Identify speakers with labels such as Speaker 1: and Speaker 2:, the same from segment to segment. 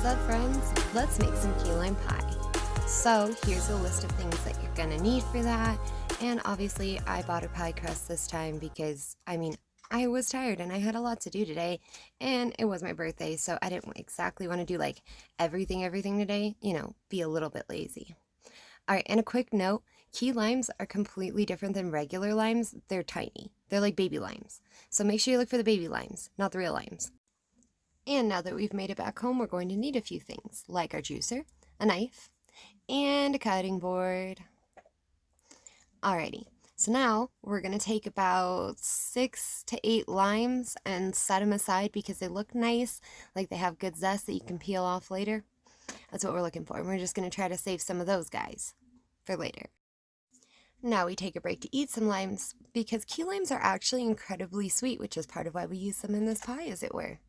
Speaker 1: up, friends? Let's make some key lime pie. So here's a list of things that you're gonna need for that. And obviously I bought a pie crust this time because, I was tired and I had a lot to do today, and it was my birthday, so I didn't exactly want to do like everything today, be a little bit lazy. All right, and a quick note, key limes are completely different than regular limes. They're tiny. They're like baby limes. So make sure you look for the baby limes, not the real limes. And now that we've made it back home, we're going to need a few things, like our juicer, a knife, and a cutting board. Alrighty, so now we're going to take about 6 to 8 limes and set them aside because they look nice, like they have good zest that you can peel off later. That's what we're looking for. We're just going to try to save some of those guys for later. Now we take a break to eat some limes because key limes are actually incredibly sweet, which is part of why we use them in this pie, as it were.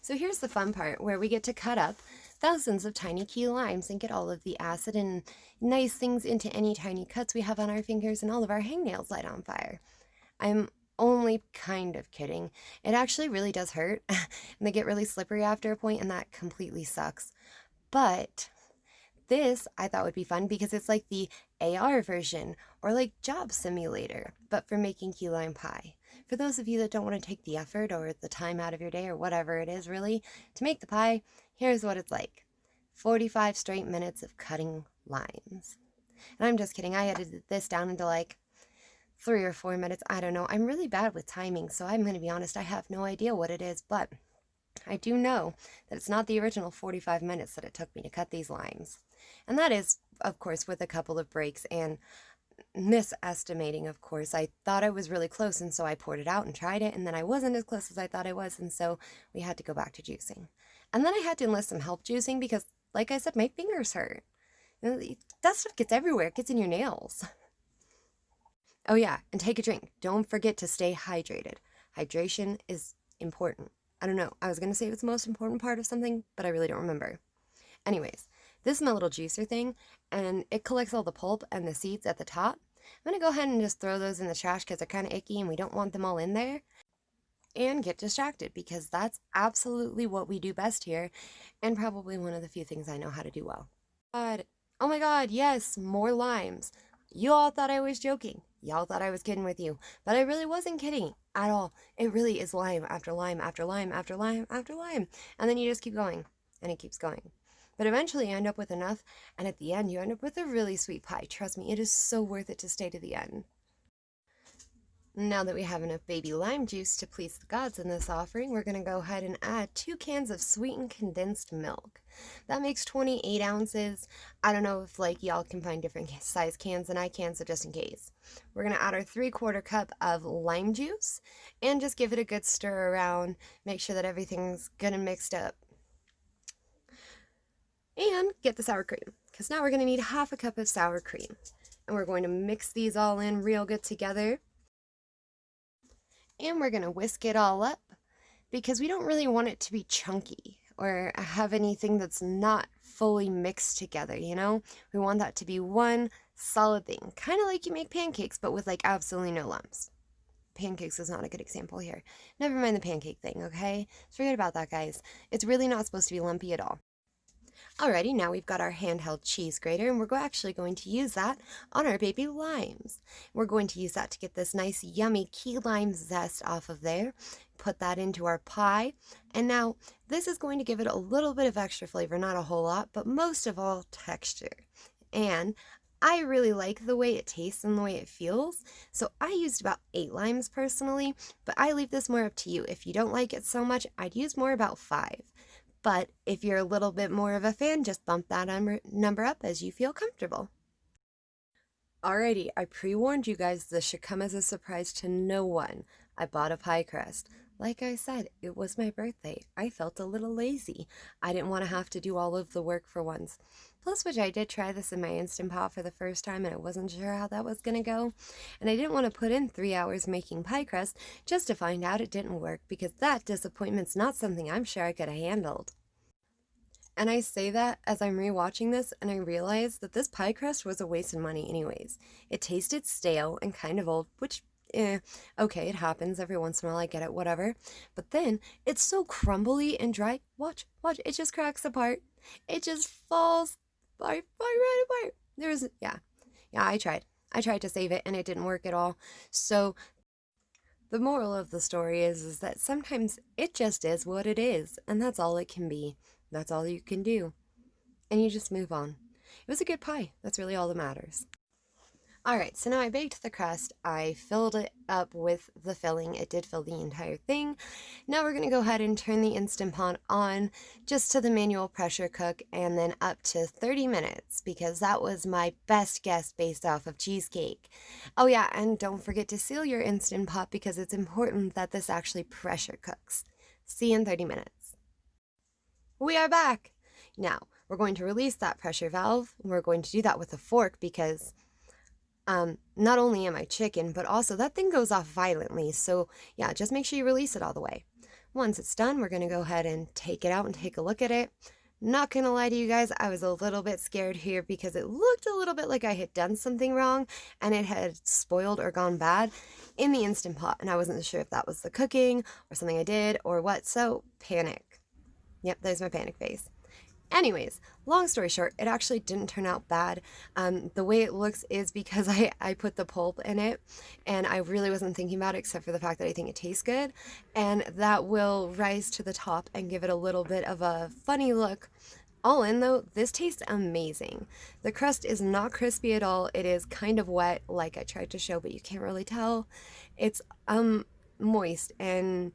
Speaker 1: So here's the fun part where we get to cut up thousands of tiny key limes and get all of the acid and nice things into any tiny cuts we have on our fingers, and all of our hangnails light on fire. I'm only kind of kidding. It actually really does hurt and they get really slippery after a point, and that completely sucks. But this I thought would be fun because it's like the AR version, or like Job Simulator, but for making key lime pie. For those of you that don't want to take the effort or the time out of your day or whatever it is really to make the pie, here's what it's like. 45 straight minutes of cutting limes. And I'm just kidding, I edited this down into like 3 or 4 minutes, I don't know. I'm really bad with timing, so I'm going to be honest, I have no idea what it is, but I do know that it's not the original 45 minutes that it took me to cut these limes. And that is, of course, with a couple of breaks and misestimating, of course. I thought I was really close, and so I poured it out and tried it, and then I wasn't as close as I thought I was, and so we had to go back to juicing. And then I had to enlist some help juicing because, like I said, my fingers hurt. That stuff gets everywhere. It gets in your nails. Oh yeah, and take a drink. Don't forget to stay hydrated. Hydration is important. I don't know. I was going to say it's the most important part of something, but I really don't remember. Anyways, this is my little juicer thing, and it collects all the pulp and the seeds at the top. I'm going to go ahead and just throw those in the trash because they're kind of icky and we don't want them all in there. And get distracted because that's absolutely what we do best here, and probably one of the few things I know how to do well. Oh my god, yes, more limes. You all thought I was joking. Y'all thought I was kidding with you, but I really wasn't kidding at all. It really is lime after lime after lime after lime after lime, and then you just keep going, and it keeps going. But eventually you end up with enough, and at the end you end up with a really sweet pie. Trust me, it is so worth it to stay to the end. Now that we have enough baby lime juice to please the gods in this offering, we're going to go ahead and add 2 cans of sweetened condensed milk. That makes 28 ounces. I don't know if y'all can find different size cans than I can, so just in case. We're going to add our 3/4 cup of lime juice and just give it a good stir around. Make sure that everything's good and mixed up. And get the sour cream, because now we're going to need 1/2 cup of sour cream. And we're going to mix these all in real good together. And we're going to whisk it all up because we don't really want it to be chunky or have anything that's not fully mixed together, We want that to be one solid thing, kind of like you make pancakes, but with absolutely no lumps. Pancakes is not a good example here. Never mind the pancake thing, okay? Forget about that, guys. It's really not supposed to be lumpy at all. Alrighty, now we've got our handheld cheese grater, and we're actually going to use that on our baby limes. We're going to use that to get this nice yummy key lime zest off of there, put that into our pie, and now this is going to give it a little bit of extra flavor, not a whole lot, but most of all texture. And I really like the way it tastes and the way it feels, so I used about 8 limes personally, but I leave this more up to you. If you don't like it so much, I'd use more, about 5. But if you're a little bit more of a fan, just bump that number up as you feel comfortable. Alrighty, I pre-warned you guys this should come as a surprise to no one. I bought a pie crust. Like I said, it was my birthday. I felt a little lazy. I didn't want to have to do all of the work for once. Plus, which I did try this in my Instant Pot for the first time, and I wasn't sure how that was going to go. And I didn't want to put in 3 hours making pie crust just to find out it didn't work, because that disappointment's not something I'm sure I could have handled. And I say that as I'm rewatching this, and I realize that this pie crust was a waste of money anyways. It tasted stale and kind of old, which eh, okay, it happens every once in a while, I get it, whatever. But then it's so crumbly and dry. Watch, watch, it just cracks apart. It just falls right apart. Yeah, I tried. I tried to save it and it didn't work at all. So the moral of the story is that sometimes it just is what it is, and that's all it can be. That's all you can do. And you just move on. It was a good pie. That's really all that matters. All right, so now I baked the crust. I filled it up with the filling. It did fill the entire thing. Now we're gonna go ahead and turn the Instant Pot on just to the manual pressure cook and then up to 30 minutes because that was my best guess based off of cheesecake. Oh yeah, and don't forget to seal your Instant Pot because it's important that this actually pressure cooks. See you in 30 minutes. We are back. Now, we're going to release that pressure valve. We're going to do that with a fork because not only am I chicken, but also that thing goes off violently. So yeah, just make sure you release it all the way. Once it's done, we're gonna go ahead and take it out and take a look at it. Not gonna lie to you guys, I was a little bit scared here because it looked a little bit like I had done something wrong and it had spoiled or gone bad in the Instant Pot. And I wasn't sure if that was the cooking or something I did or what, so panic. Yep, there's my panic face. Anyways, long story short, it actually didn't turn out bad. The way it looks is because I put the pulp in it and I really wasn't thinking about it except for the fact that I think it tastes good. And that will rise to the top and give it a little bit of a funny look. All in though, this tastes amazing. The crust is not crispy at all. It is kind of wet like I tried to show, but you can't really tell. It's moist and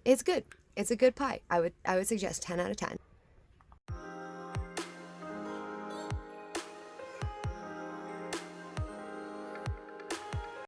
Speaker 1: it's good. It's a good pie. I would suggest 10 out of 10.